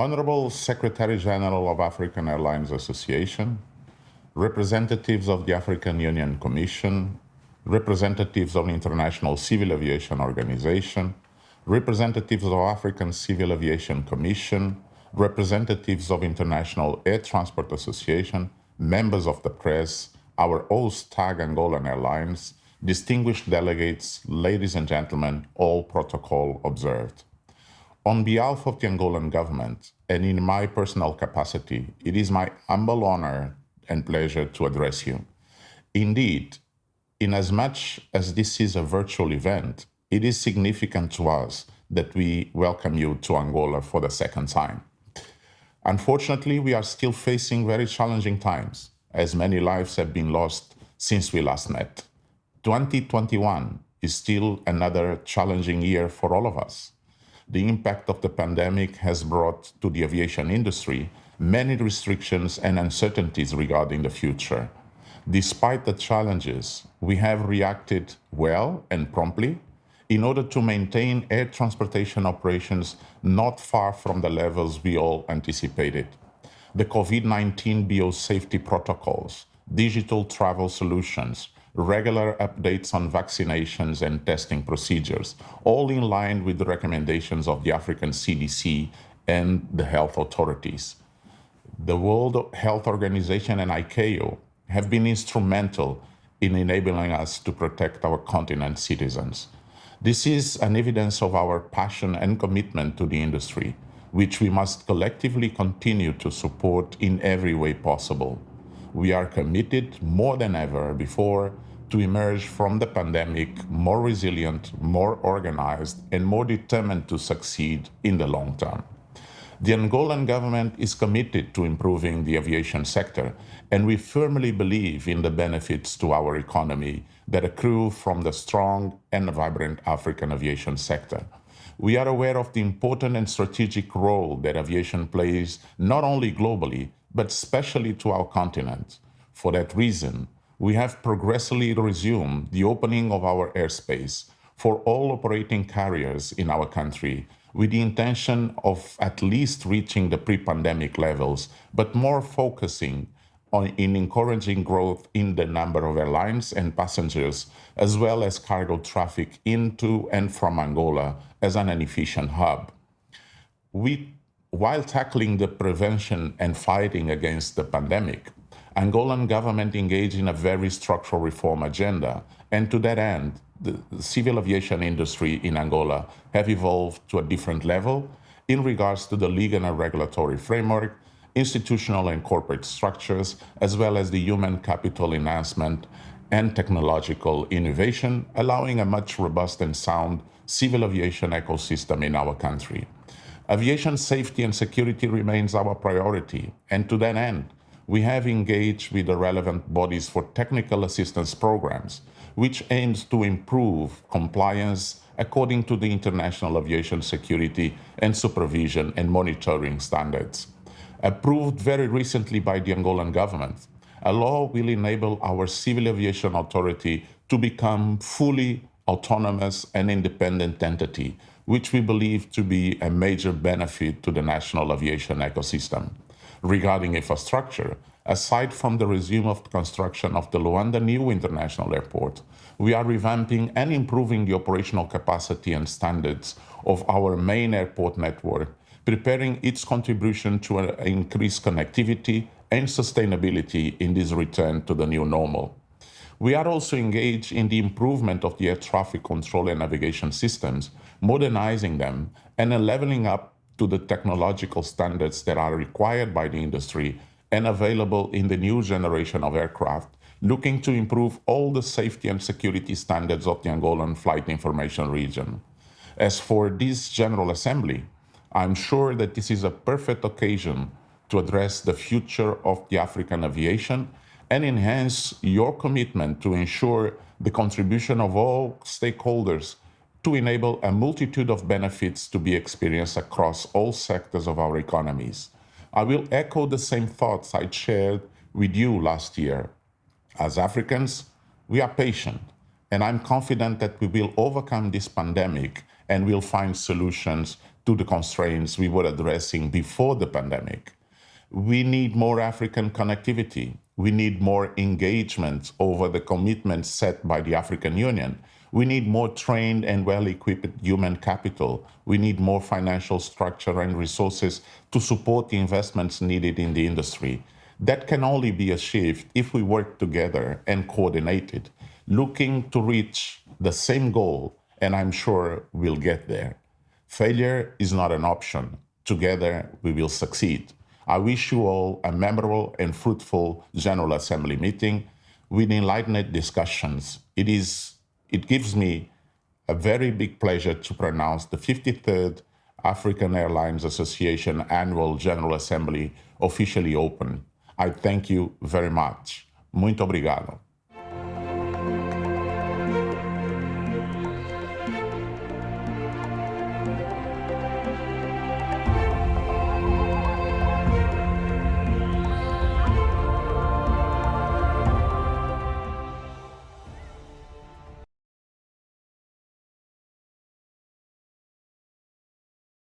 Honorable Secretary General of African Airlines Association, representatives of the African Union Commission, representatives of the International Civil Aviation Organization, representatives of African Civil Aviation Commission, representatives of International Air Transport Association, members of the press, our host TAG Angolan Airlines, distinguished delegates, ladies and gentlemen, all protocol observed. On behalf of the Angolan government and in my personal capacity, it is my humble honor and pleasure to address you. Indeed, inasmuch as this is a virtual event, it is significant to us that we welcome you to Angola for the second time. Unfortunately, we are still facing very challenging times, as many lives have been lost since we last met. 2021 is still another challenging year for all of us. The impact of the pandemic has brought to the aviation industry many restrictions and uncertainties regarding the future. Despite the challenges, we have reacted well and promptly in order to maintain air transportation operations not far from the levels we all anticipated. The COVID-19 biosafety protocols, digital travel solutions, regular updates on vaccinations and testing procedures, all in line with the recommendations of the African CDC and the health authorities. The World Health Organization and ICAO have been instrumental in enabling us to protect our continent's citizens. This is an evidence of our passion and commitment to the industry, which we must collectively continue to support in every way possible. We are committed more than ever before to emerge from the pandemic more resilient, more organized, and more determined to succeed in the long term. The Angolan government is committed to improving the aviation sector, and we firmly believe in the benefits to our economy that accrue from the strong and vibrant African aviation sector. We are aware of the important and strategic role that aviation plays not only globally, but especially to our continent. For that reason, we have progressively resumed the opening of our airspace for all operating carriers in our country, with the intention of at least reaching the pre-pandemic levels, but more focusing in encouraging growth in the number of airlines and passengers, as well as cargo traffic into and from Angola as an efficient hub. While tackling the prevention and fighting against the pandemic, Angolan government engaged in a very structural reform agenda, and to that end, the civil aviation industry in Angola have evolved to a different level in regards to the legal and regulatory framework, institutional and corporate structures, as well as the human capital enhancement and technological innovation, allowing a much robust and sound civil aviation ecosystem in our country. Aviation safety and security remains our priority, and to that end, we have engaged with the relevant bodies for technical assistance programs, which aims to improve compliance according to the international aviation security and supervision and monitoring standards. Approved very recently by the Angolan government, a law will enable our civil aviation authority to become fully autonomous and independent entity, which we believe to be a major benefit to the national aviation ecosystem. Regarding infrastructure, aside from the resume of construction of the Luanda New International Airport, we are revamping and improving the operational capacity and standards of our main airport network, preparing its contribution to increased connectivity and sustainability in this return to the new normal. We are also engaged in the improvement of the air traffic control and navigation systems, modernizing them and leveling up to the technological standards that are required by the industry and available in the new generation of aircraft, looking to improve all the safety and security standards of the Angolan flight information region. As for this General Assembly, I'm sure that this is a perfect occasion to address the future of the African aviation and enhance your commitment to ensure the contribution of all stakeholders to enable a multitude of benefits to be experienced across all sectors of our economies. I will echo the same thoughts I shared with you last year. As Africans, we are patient, And I'm confident that we will overcome this pandemic and we'll find solutions to the constraints we were addressing before the pandemic. We need more African connectivity. We need more engagement over the commitments set by the African Union. We need more trained and well-equipped human capital. We need more financial structure and resources to support the investments needed in the industry. That can only be achieved if we work together and coordinated, looking to reach the same goal, and I'm sure we'll get there. Failure is not an option. Together, we will succeed. I wish you all a memorable and fruitful General Assembly meeting with enlightened discussions. It gives me a very big pleasure to pronounce the 53rd African Airlines Association Annual General Assembly officially open. I thank you very much. Muito obrigado.